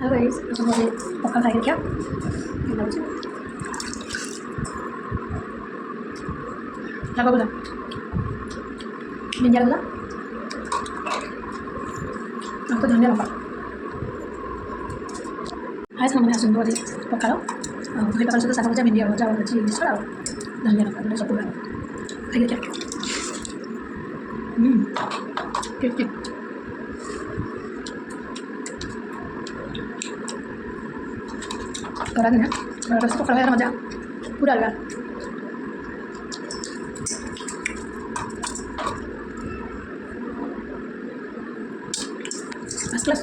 Halo guys, langsung mau pokal terakhir ya. Yang bagus. Apa pula? Minyak pula. Aku jangan lupa. Hai sama langsung buat pokal. Mungkin bakal sudah sama aja minyak aja orang kecil serau. Jangan lupa udah satu bulan. Ayo ya. Oke. Orangnya, rasa pokal air aja. Udah kan? Plus.